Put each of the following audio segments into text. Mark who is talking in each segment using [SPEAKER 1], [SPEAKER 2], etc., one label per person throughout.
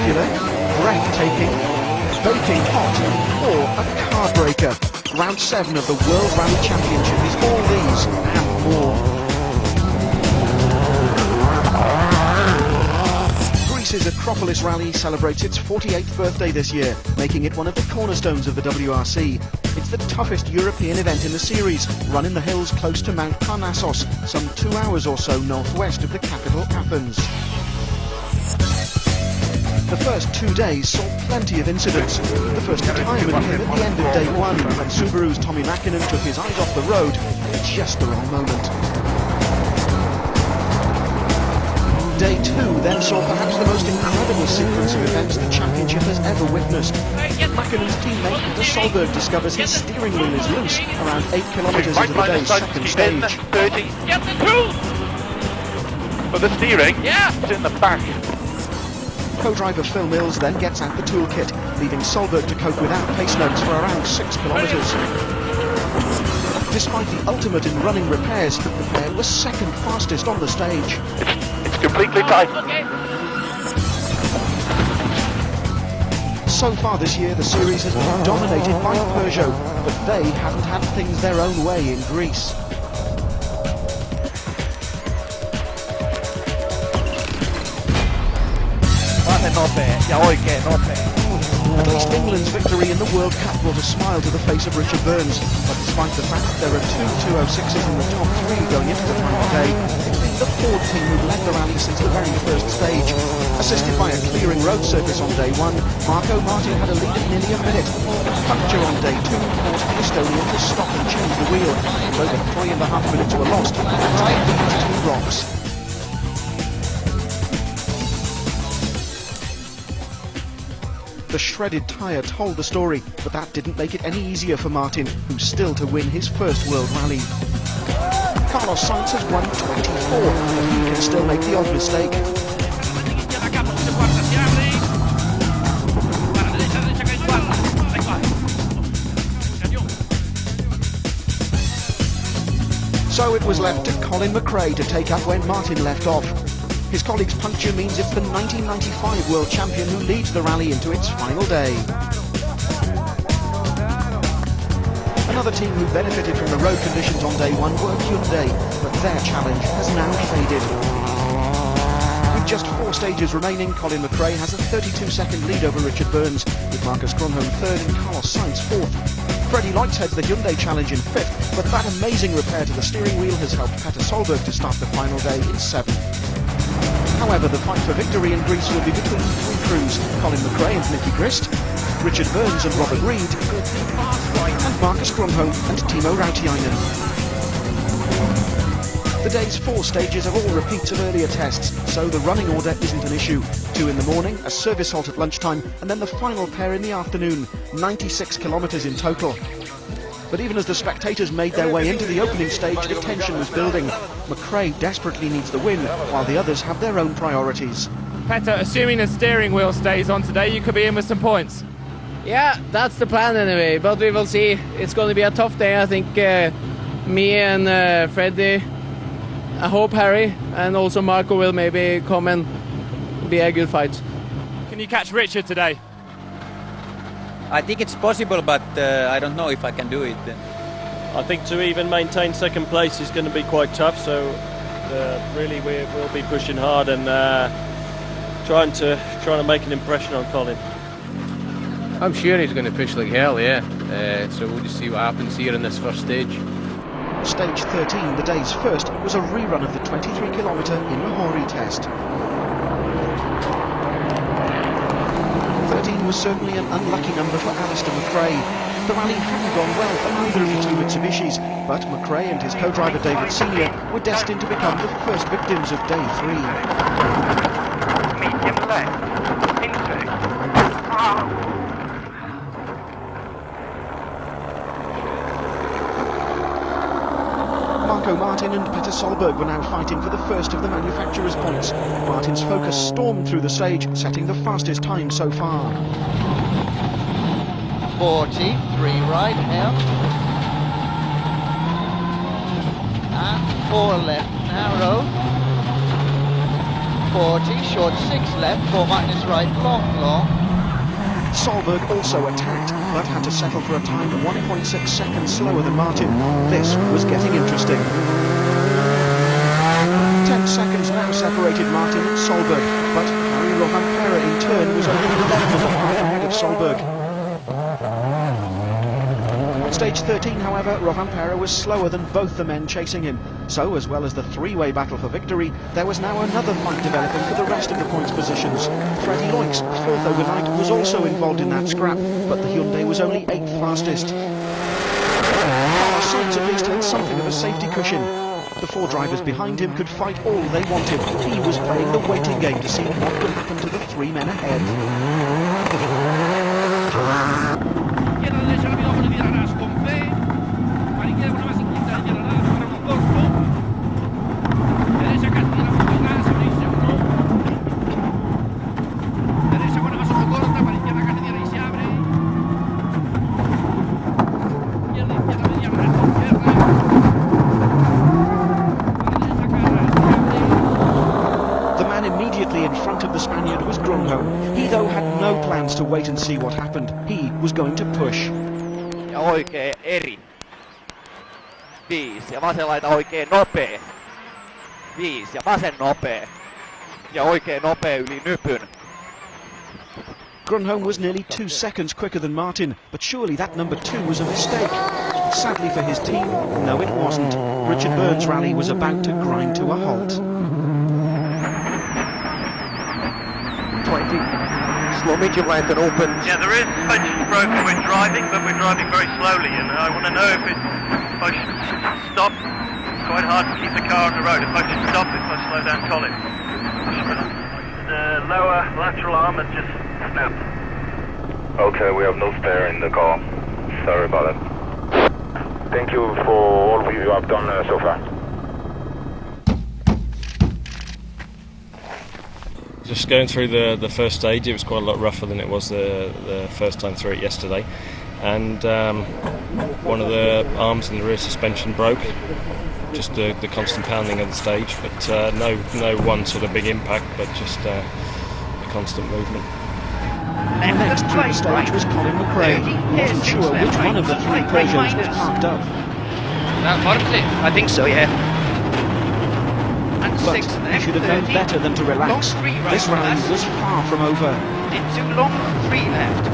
[SPEAKER 1] spectacular, breathtaking, baking hot, or a card breaker. Round 7 of the World Rally Championship is all these and more. Greece's Acropolis Rally celebrates its 48th birthday this year, making it one of the cornerstones of the WRC. It's the toughest European event in the series, run in the hills close to Mount Parnassos, some 2 hours or so northwest of the capital Athens. The first 2 days saw plenty of incidents. The first retirement came at the end of day 1, when Subaru's Tommi Mäkinen took his eyes off the road at just the wrong moment. Day 2 then saw perhaps the most incredible sequence of events the championship has ever witnessed. Mäkinen's teammate Peter Solberg discovers his steering wheel is loose around 8 kilometres into the day's second stage.
[SPEAKER 2] 30. Get the tool! For the steering? Yeah! It's in the back.
[SPEAKER 1] Co-driver Phil Mills then gets out the toolkit, leaving Solberg to cope without pace notes for around 6 kilometres. Despite the ultimate in running repairs, the pair was second fastest on the stage.
[SPEAKER 2] It's completely tight.
[SPEAKER 1] So far this year, the series has been dominated by Peugeot, but they haven't had things their own way in Greece. At least England's victory in the World Cup brought a smile to the face of Richard Burns, but despite the fact that there are 2 206s in the top 3 going into the final day, it's been the Ford team who've led the rally since the very first stage. Assisted by a clearing road surface on day 1, Marco Martin had a lead of nearly a minute. A puncture on day 2 forced the Estonian to stop and change the wheel. Over 3.5 minutes were lost, and 2 rocks. The shredded tyre told the story, but that didn't make it any easier for Martin, who's still to win his first World Rally. Carlos Sainz has won 24, but he can still make the odd mistake. So it was left to Colin McRae to take up when Martin left off. His colleague's puncture means it's the 1995 world champion who leads the rally into its final day. Another team who benefited from the road conditions on day 1 were Hyundai, but their challenge has now faded. With just 4 stages remaining, Colin McRae has a 32-second lead over Richard Burns, with Marcus Grönholm 3rd and Carlos Sainz 4th. Freddie Leitz heads the Hyundai challenge in 5th, but that amazing repair to the steering wheel has helped Peter Solberg to start the final day in 7th. However, the fight for victory in Greece will be between 3 crews: Colin McRae and Nicky Grist, Richard Burns and Robert Reid, and Marcus Grönholm and Timo Rautiainen. The day's 4 stages are all repeats of earlier tests, so the running order isn't an issue. 2 in the morning, a service halt at lunchtime, and then the final pair in the afternoon, 96 kilometres in total. But even as the spectators made their way into the opening stage, the tension was building. McRae desperately needs the win, while the others have their own priorities.
[SPEAKER 3] Petter, assuming the steering wheel stays on today, you could be in with some points.
[SPEAKER 4] Yeah, that's the plan anyway, but we will see. It's going to be a tough day. I think me and Freddie, I hope Harry, and also Marco will maybe come and be a good fight.
[SPEAKER 3] Can you catch Richard today?
[SPEAKER 5] I think it's possible, but I don't know if I can do it.
[SPEAKER 6] I think to even maintain second place is going to be quite tough, so really we'll be pushing hard and trying to make an impression on Colin.
[SPEAKER 4] I'm sure he's going to push like hell, yeah. So we'll just see what happens here in this first stage.
[SPEAKER 1] Stage 13, the day's first, was a rerun of the 23-kilometre Imahori test. 13 was certainly an unlucky number for Alistair McRae. The rally hadn't gone well for either of the 2 Mitsubishis, but McRae and his co-driver David Senior were destined to become the first victims of day 3.
[SPEAKER 2] Medium left. Into.
[SPEAKER 1] Marco Martin and Peter Solberg were now fighting for the first of the manufacturer's points. Martin's Focus stormed through the stage, setting the fastest time so far.
[SPEAKER 7] 40, 3 right now. And 4 left, narrow. 40, short 6 left, 4 minus right, long, long.
[SPEAKER 1] Solberg also attacked, but had to settle for a time 1.6 seconds slower than Martin. This was getting interesting. 10 seconds now separated Martin and Solberg, but Harry Rovanperä in turn was only 11.5 ahead of Solberg. On stage 13, however, Rovanperä was slower than both the men chasing him. So, as well as the three-way battle for victory, there was now another fight developing for the rest of the points positions. Freddie Loix, fourth overnight, was also involved in that scrap, but the Hyundai was only 8th fastest. Our sights at least had something of a safety cushion. The four drivers behind him could fight all they wanted. He was playing the waiting game to see what would happen to the three men ahead. To wait and see what happened. He was going to push.
[SPEAKER 2] Ja oikein eri. 5 ja vasen laita oikein nopea. 5 ja vasen nopea. Ja oikein nopea yli nypyn.
[SPEAKER 1] Grönholm was nearly 2 seconds quicker than Martin, but surely that number 2 was a mistake. Sadly for his team, no it wasn't. Richard Burns' rally was about to grind to a halt.
[SPEAKER 2] 20. Slow medium length and open.
[SPEAKER 8] Yeah, there is suspension broken. We're driving, but we're driving very slowly, and I want to know if I should stop. It's quite hard to keep the car on the road. If I should stop, if I slow down Colin. The lower lateral arm has just snapped.
[SPEAKER 9] Okay, we have no spare in the car. Sorry about that. Thank you for all you have done so far.
[SPEAKER 6] Just going through the first stage, it was quite a lot rougher than it was the first time through it yesterday, and one of the arms in the rear suspension broke, just the constant pounding of the stage, but no one sort of big impact, but just the constant movement.
[SPEAKER 1] Next through the stage was Colin McRae. He wasn't sure which one of the three Peugeots was parked up.
[SPEAKER 7] I think so, yeah.
[SPEAKER 1] But he should have known better than to relax. This rally was far from over.
[SPEAKER 7] Into long 3 left.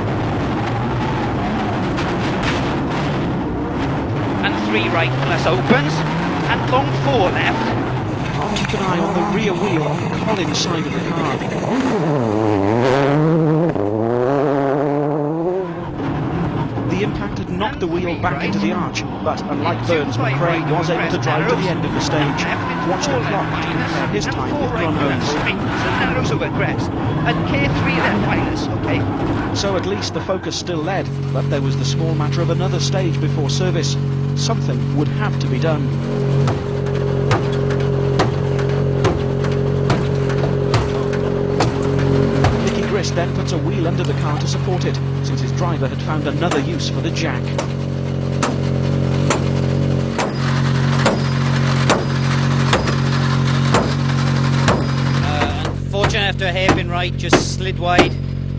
[SPEAKER 7] And 3 right plus opens. And long 4 left.
[SPEAKER 1] I'll keep an eye on the rear wheel on Colin's side of the car. The impact had knocked the wheel back into the arch, but unlike Burns, McRae was able to drive to the end of the stage. Watch the clock to compare his time with Grönholm's.
[SPEAKER 7] Narrows over crest. And K3 left minus, okay.
[SPEAKER 1] So at least the focus still led, but there was the small matter of another stage before service. Something would have to be done. Then puts a wheel under the car to support it, since his driver had found another use for the jack.
[SPEAKER 5] Unfortunately, after a hairpin right, just slid wide.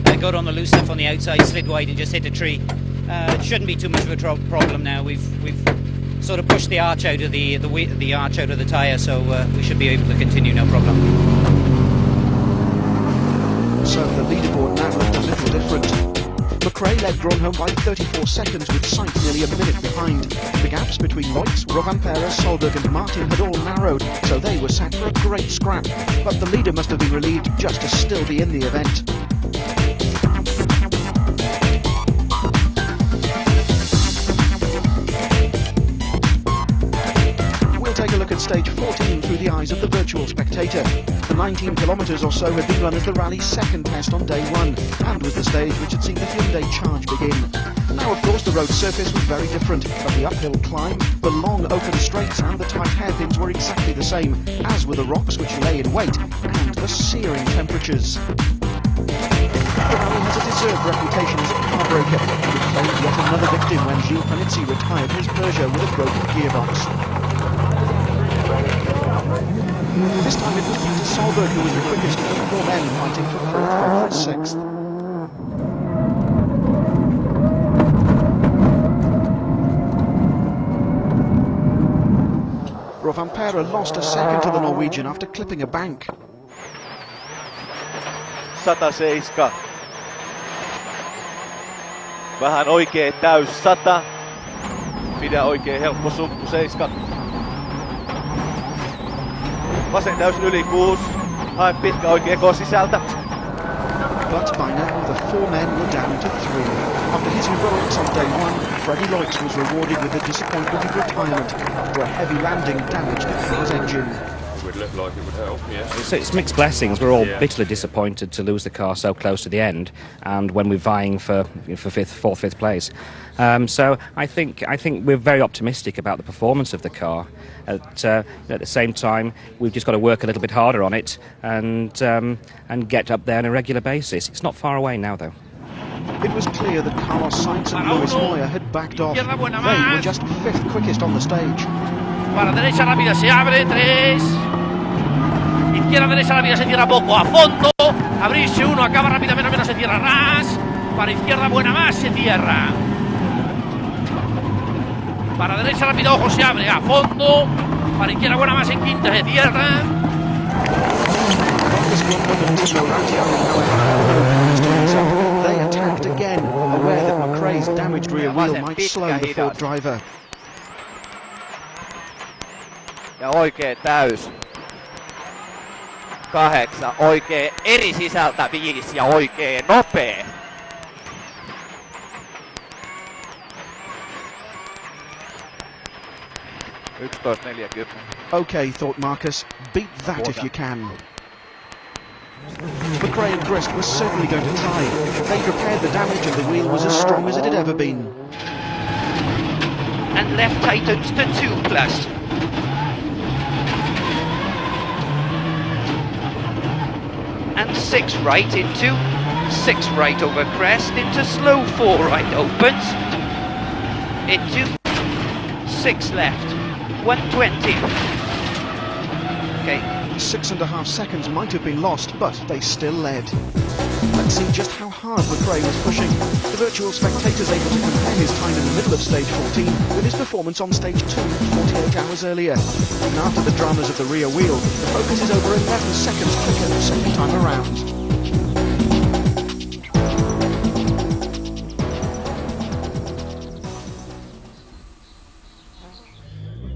[SPEAKER 5] I got on the loose stuff on the outside, slid wide and just hit a tree. It shouldn't be too much of a problem now. We've sort of pushed the arch out of the arch out of the tyre, so we should be able to continue, no problem.
[SPEAKER 1] So the leaderboard now looked a little different. McRae led Grönholm by 34 seconds with Sainz nearly a minute behind. The gaps between Loix, Rovanperä, Solberg and Martin had all narrowed, so they were set for a great scrap. But the leader must have been relieved just to still be in the event. We'll take a look at stage 14 through the eyes of the virtual spectator. The 19 kilometres or so had been run as the rally's second test on day 1, and was the stage which had seen the Hyundai charge begin. Now, of course, the road surface was very different, but the uphill climb, the long open straights and the tight hairpins were exactly the same, as were the rocks which lay in wait, and the searing temperatures. The rally has a deserved reputation as a car breaker, and it claimed yet another victim when Gilles Panizzi retired his Peugeot with a broken gearbox. This time it was Peter Solberg who was the quickest of the 4 men fighting for 4th, 5th and 6th. Rovanperä lost a second to the Norwegian after clipping a bank.
[SPEAKER 2] 107. Vähän oikee täys 100. Pidä oikee helppo suppu 7. Vasen täys yli 6. Hae pitkä oikee K sisältä.
[SPEAKER 1] But by now the 4 men were down to 3. After his heroics on day 1, Freddie Loix was rewarded with a disappointing retirement after a heavy landing damaged the car's engine.
[SPEAKER 10] Would look like it would help, yeah.
[SPEAKER 11] So it's mixed blessings. We're all bitterly disappointed to lose the car so close to the end, and when we're vying for fourth, fifth place. So I think we're very optimistic about the performance of the car. At the same time, we've just got to work a little bit harder on it and get up there on a regular basis. It's not far away now, though.
[SPEAKER 1] It was clear that Carlos Sainz and Luis Moya had backed off. They were just 5th quickest on the stage.
[SPEAKER 7] Para derecha rápida se abre, 3. Izquierda, derecha rápida se cierra poco, a fondo. Abrirse 1, acaba rápidamente, menos se cierra ras. Para izquierda buena más, se cierra. Para derecha rápida, ojo, se abre, a fondo. Para izquierda buena más en quinta, se cierra.
[SPEAKER 1] They attacked again, aware that McRae's damaged rear wheel might slow the Ford driver.
[SPEAKER 2] Ja oikee täys. 8, oikee eri sisältä 5 ja oikee nopee.
[SPEAKER 1] Okay, thought Marcus, beat that if you can. McRae and Grist were certainly going to try. They'd repaired the damage and the wheel was as strong as it had ever been.
[SPEAKER 7] And left tightens to 2 plus. And 6 right into 6 right over crest into slow 4 right opens into 6 left 120. Okay,
[SPEAKER 1] 6.5 seconds might have been lost, but they still led. Let's see just how hard McRae was pushing. The virtual spectators able to compare his time in the middle of stage 14 with his performance on stage 2 48 hours earlier. Even after the dramas of the rear wheel, the focus is over 11 seconds quicker the second time around.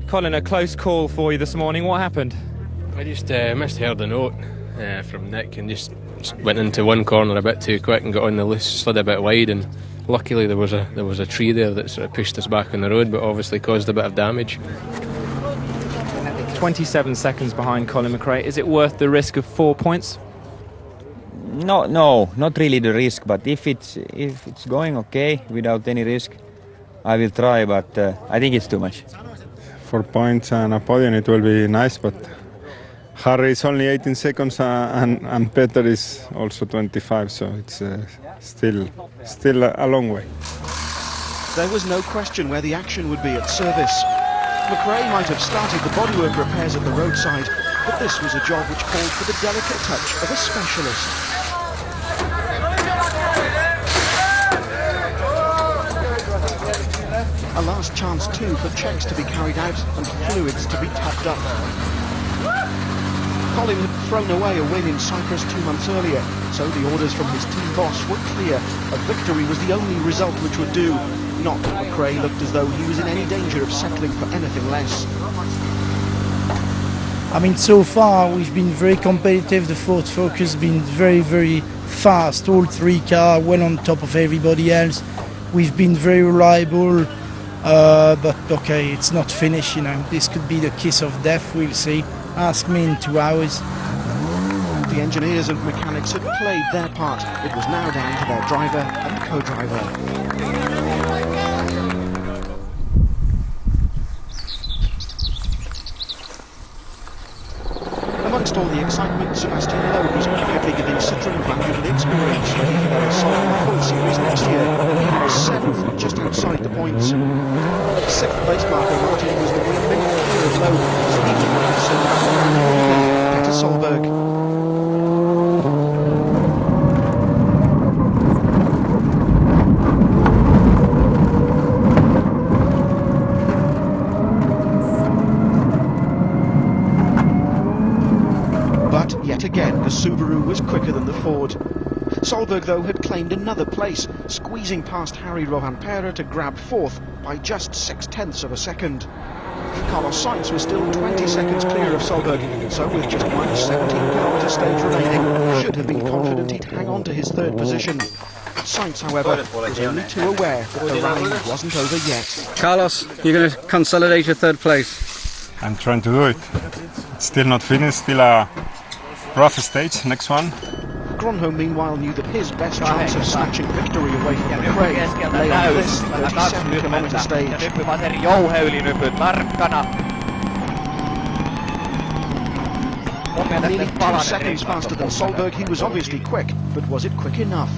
[SPEAKER 3] Colin, a close call for you this morning. What happened?
[SPEAKER 12] I just misheard a note from Nick and just went into one corner a bit too quick and got on the loose, slid a bit wide, and luckily there was a tree there that sort of pushed us back on the road, but obviously caused a bit of damage.
[SPEAKER 3] 27 seconds behind Colin McRae. Is it worth the risk of 4 points?
[SPEAKER 13] No, not really the risk, but if it's going okay without any risk, I will try, but I think it's too much.
[SPEAKER 14] 4 points and a podium, it will be nice, but Harry is only 18 seconds and Peter is also 25, so it's still a long way.
[SPEAKER 1] There was no question where the action would be at service. McRae might have started the bodywork repairs at the roadside, but this was a job which called for the delicate touch of a specialist. A last chance too for checks to be carried out and fluids to be topped up. Colin had thrown away a win in Cyprus 2 months earlier, so the orders from his team boss were clear. A victory was the only result which would do. Not that McRae looked as though he was in any danger of settling for anything less.
[SPEAKER 15] I mean, so far we've been very competitive. The Ford Focus has been very, very fast. All 3 cars well on top of everybody else. We've been very reliable, but okay, it's not finished, you know. This could be the kiss of death, we'll see. Ask me in 2 hours.
[SPEAKER 1] The engineers and mechanics had played their part. It was now down to their driver and co-driver. Amongst all the excitement, Sebastian Loeb was quietly giving Citroën valuable experience ready for their assault on the full series next year. He was 7th, just outside the points. 6th place Marco Martin was the 1 minute clear of Loeb, as he was concerned about the Solberg. But yet again, the Subaru was quicker than the Ford. Solberg, though, had claimed another place, squeezing past Harry Rovanperä to grab fourth by just 0.6 of a second. Carlos Sainz was still 20 seconds clear of Solberg, so with just one 17-kilometre stage remaining, should have been confident he'd hang on to his third position. Sainz, however, was only too aware that the rally wasn't over yet.
[SPEAKER 16] Carlos, you're going to consolidate your third place.
[SPEAKER 14] I'm trying to do it. It's still not finished, still a rough stage, next one.
[SPEAKER 1] Gronholm, meanwhile, knew that his best chance of snatching victory away from McRae lay on this 37-kilometre stage. Nearly 2 seconds faster than Solberg, he was obviously quick, but was it quick enough?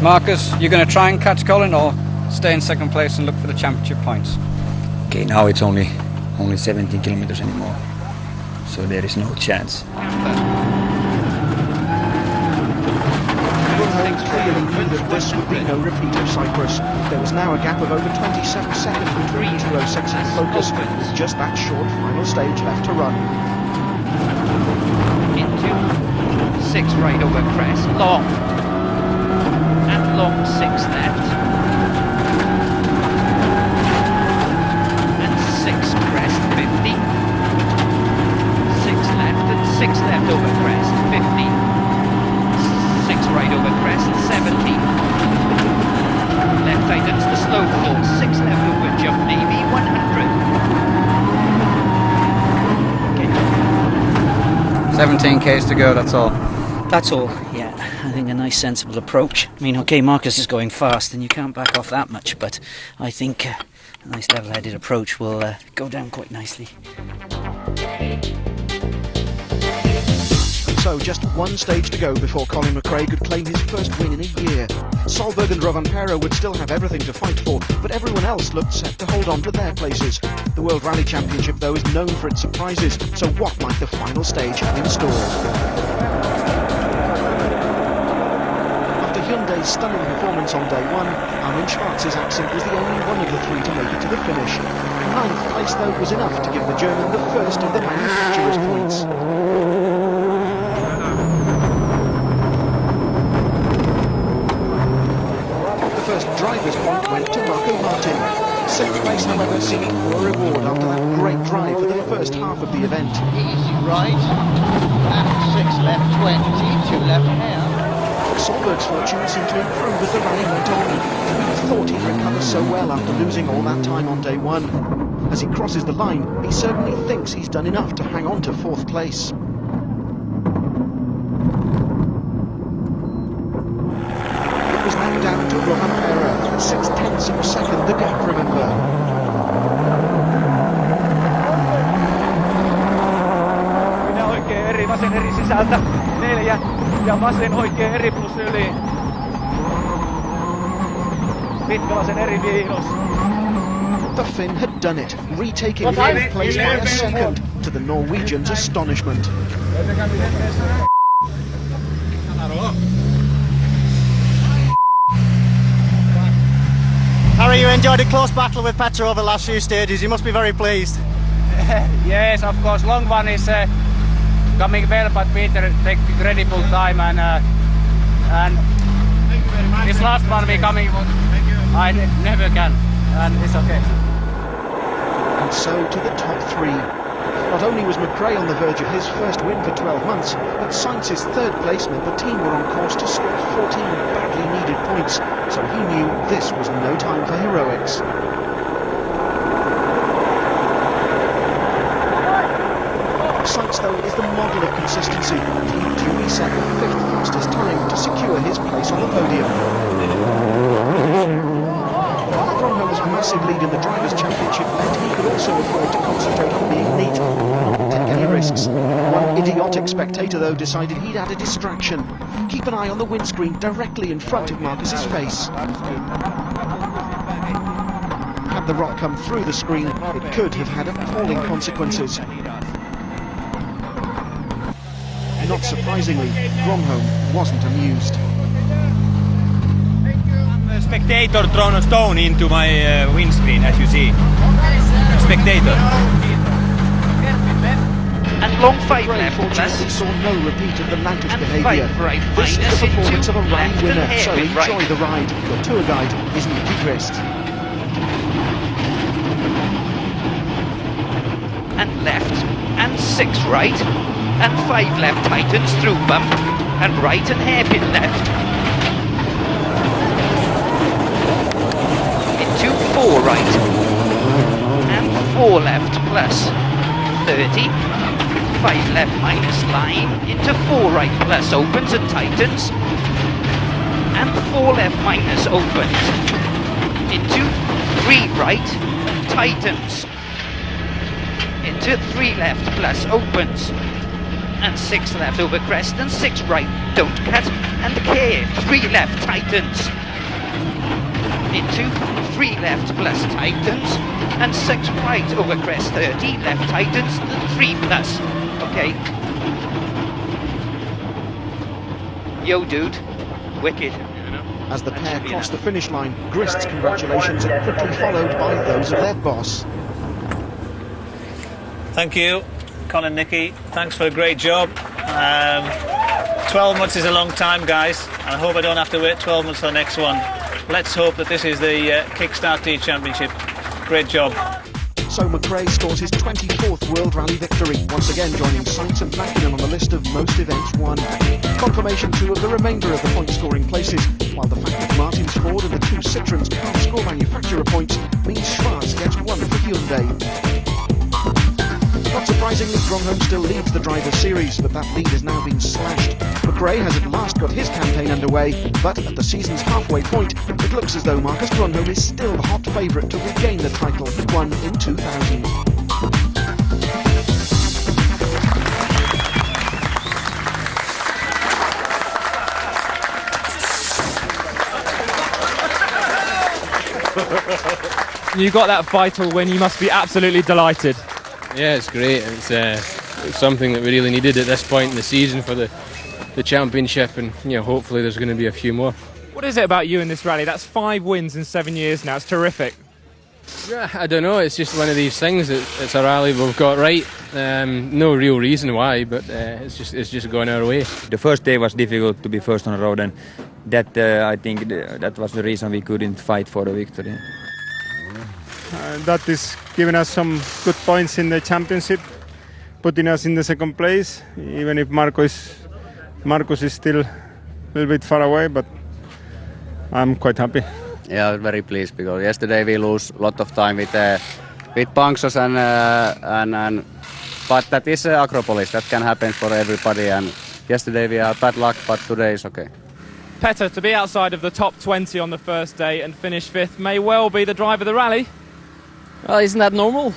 [SPEAKER 16] Marcus, you're going to try and catch Colin or stay in second place and look for the championship points?
[SPEAKER 13] Okay, now it's only 17 kilometers anymore, so there is no chance.
[SPEAKER 1] Clearly knew that this would be no repeat of Cyprus. There was now a gap of over 27 seconds between 206 and Focus, with just that short final stage left to run.
[SPEAKER 7] Into 6 right over crest, long, and long 6 left, and 6 crest 50, 6 left and 6 left over crest 50. 6 right over crest, 70. Left tightens the slow floor, 6 left over jump, maybe 100.
[SPEAKER 16] 17 Ks to go, that's all.
[SPEAKER 5] That's all, yeah. I think a nice sensible approach. I mean, okay, Marcus is going fast and you can't back off that much, but I think a nice level-headed approach will go down quite nicely.
[SPEAKER 1] So just one stage to go before Colin McRae could claim his first win in a year. Solberg and Rovanperä would still have everything to fight for, but everyone else looked set to hold on to their places. The World Rally Championship, though, is known for its surprises, so what might the final stage have in store? After Hyundai's stunning performance on day one, Armin Schwarz's accent was the only one of the three to make it to the finish. 9th place, though, was enough to give the German the first of the manufacturer's points. First driver's point went to Marco Martin. 6th place, however, seemed a poor reward after that great drive for the first half of the event.
[SPEAKER 17] Easy right, and 6 left 20, 2 left hair.
[SPEAKER 1] Solberg's fortune seemed to improve as the rally went on. He thought he'd recover so well after losing all that time on day one. As he crosses the line, he certainly thinks he's done enough to hang on to 4th place. Down to Rovanperä, 0.6 of a second, the gap, remember.
[SPEAKER 2] Minä oikein eri, vasen eri sisältä, 4 ja vasen oikein eri plus yli. Pitkä vasen eri miinus.
[SPEAKER 1] The Finn had done it, retaking 4th place by a second, to the Norwegians' astonishment.
[SPEAKER 18] Harry, you enjoyed a close battle with Petter over the last few stages. You must be very pleased.
[SPEAKER 16] Yes, of course. Long one is coming well, but Peter take incredible time and this last one we coming. I never can, and it's okay.
[SPEAKER 1] And so to the top 3. Not only was McRae on the verge of his first win for 12 months, but Sainz's 3rd place meant the team were on course to score 14 badly needed points, so he knew this was no time for heroics. Sainz, though, is the model of consistency, and he duly set the 5th fastest time to secure his place on the podium. Gronholm's massive lead in the Drivers' Championship meant he could also afford to concentrate on being neat and not take any risks. One idiotic spectator, though, decided he'd add a distraction. Keep an eye on the windscreen directly in front of Marcus's face. Had the rock come through the screen, it could have had appalling consequences. not surprisingly, Gromholm wasn't amused.
[SPEAKER 19] A spectator thrown a stone into my windscreen, as you see. Spectator.
[SPEAKER 1] And long 5 left, unfortunately saw no repeat of the Lankish behaviour. This is the performance of a rally winner, so enjoy the ride. Your tour guide is Nicky Grist.
[SPEAKER 20] And left, and 6 right, and 5 left tightens through bump, and right and hairpin left. Into 4 right, and 4 left plus 30. 5 left minus line, into 4 right plus opens and tightens, and 4 left minus opens, into 3 right, tightens, into 3 left plus opens, and 6 left over crest, and 6 right, don't cut, and care, 3 left tightens, into 3 left plus tightens, and 6 right over crest, 30, left tightens, 3 plus. Okay. Yo, dude. Wicked.
[SPEAKER 1] As the pair crossed the finish line, Grist's congratulations are quickly followed by those of their boss.
[SPEAKER 19] Thank you, Colin, Nicky. Thanks for a great job. 12 months is a long time, guys, and I hope I don't have to wait 12 months for the next one. Let's hope that this is the Kickstart T Championship. Great job.
[SPEAKER 1] So McRae scores his 24th World Rally victory, once again joining Sainz and Mackinnon on the list of most events won. Confirmation too of the remainder of the point-scoring places, while the fact that Martin's Ford and the 2 Citroens can't score manufacturer points means Schwarz gets 1 for Hyundai. Not surprisingly, Gromholm still leads the Drivers' Series, but that lead has now been slashed. McRae has at last got his campaign underway, but at the season's halfway point, it looks as though Marcus Grönholm is still the hot favourite to regain the title he won in 2000.
[SPEAKER 3] You got that vital win, you must be absolutely delighted.
[SPEAKER 12] Yeah, it's great. It's something that we really needed at this point in the season for the championship, and hopefully there's going to be a few more.
[SPEAKER 3] What is it about you in this rally? That's 5 wins in 7 years now. It's terrific.
[SPEAKER 12] Yeah, I don't know. It's just one of these things. It's a rally we've got right. No real reason why, but it's just going our way.
[SPEAKER 13] The first day was difficult to be first on the road, and that I think that was the reason we couldn't fight for the victory.
[SPEAKER 14] That is giving us some good points in the championship, putting us in the second place, even if Marcus is still a little bit far away, but I'm quite happy.
[SPEAKER 21] Yeah, very pleased because yesterday we lose a lot of time with punctures and but that is Acropolis. That can happen for everybody, and yesterday we had bad luck, but today is okay.
[SPEAKER 3] Petter, to be outside of the top 20 on the first day and finish 5th may well be the drive of the rally.
[SPEAKER 4] Well, isn't that normal?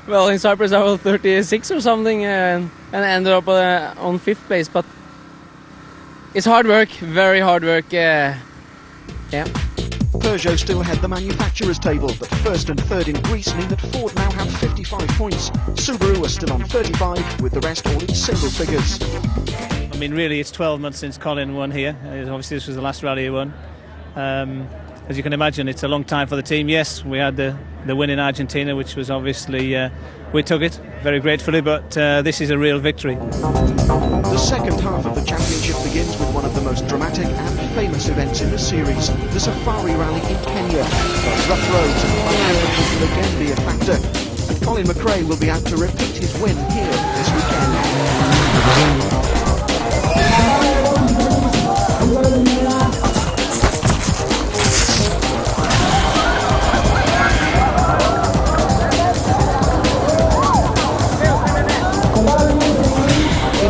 [SPEAKER 4] Well, in Cyprus I was 36 or something and ended up on 5th place, but it's hard work, very hard work. Yeah.
[SPEAKER 1] Peugeot still head the manufacturers table, but 1st and 3rd in Greece mean that Ford now have 55 points. Subaru are still on 35, with the rest all in single figures.
[SPEAKER 19] I mean, really, it's 12 months since Colin won here. Obviously, this was the last rally he won. As you can imagine, it's a long time for the team. Yes, we had the win in Argentina, which was obviously, we took it very gratefully, but this is a real victory.
[SPEAKER 1] The second half of the championship begins with one of the most dramatic and famous events in the series, the Safari Rally in Kenya. But rough roads and high temperatures will again be a factor, and Colin McRae will be out to repeat his win here this weekend.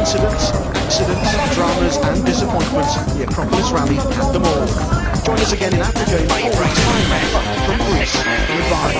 [SPEAKER 1] Incidents, accidents, dramas and disappointments, the Acropolis Rally had them all. Join us again in Africa in 4 weeks' time, from Greece, goodbye.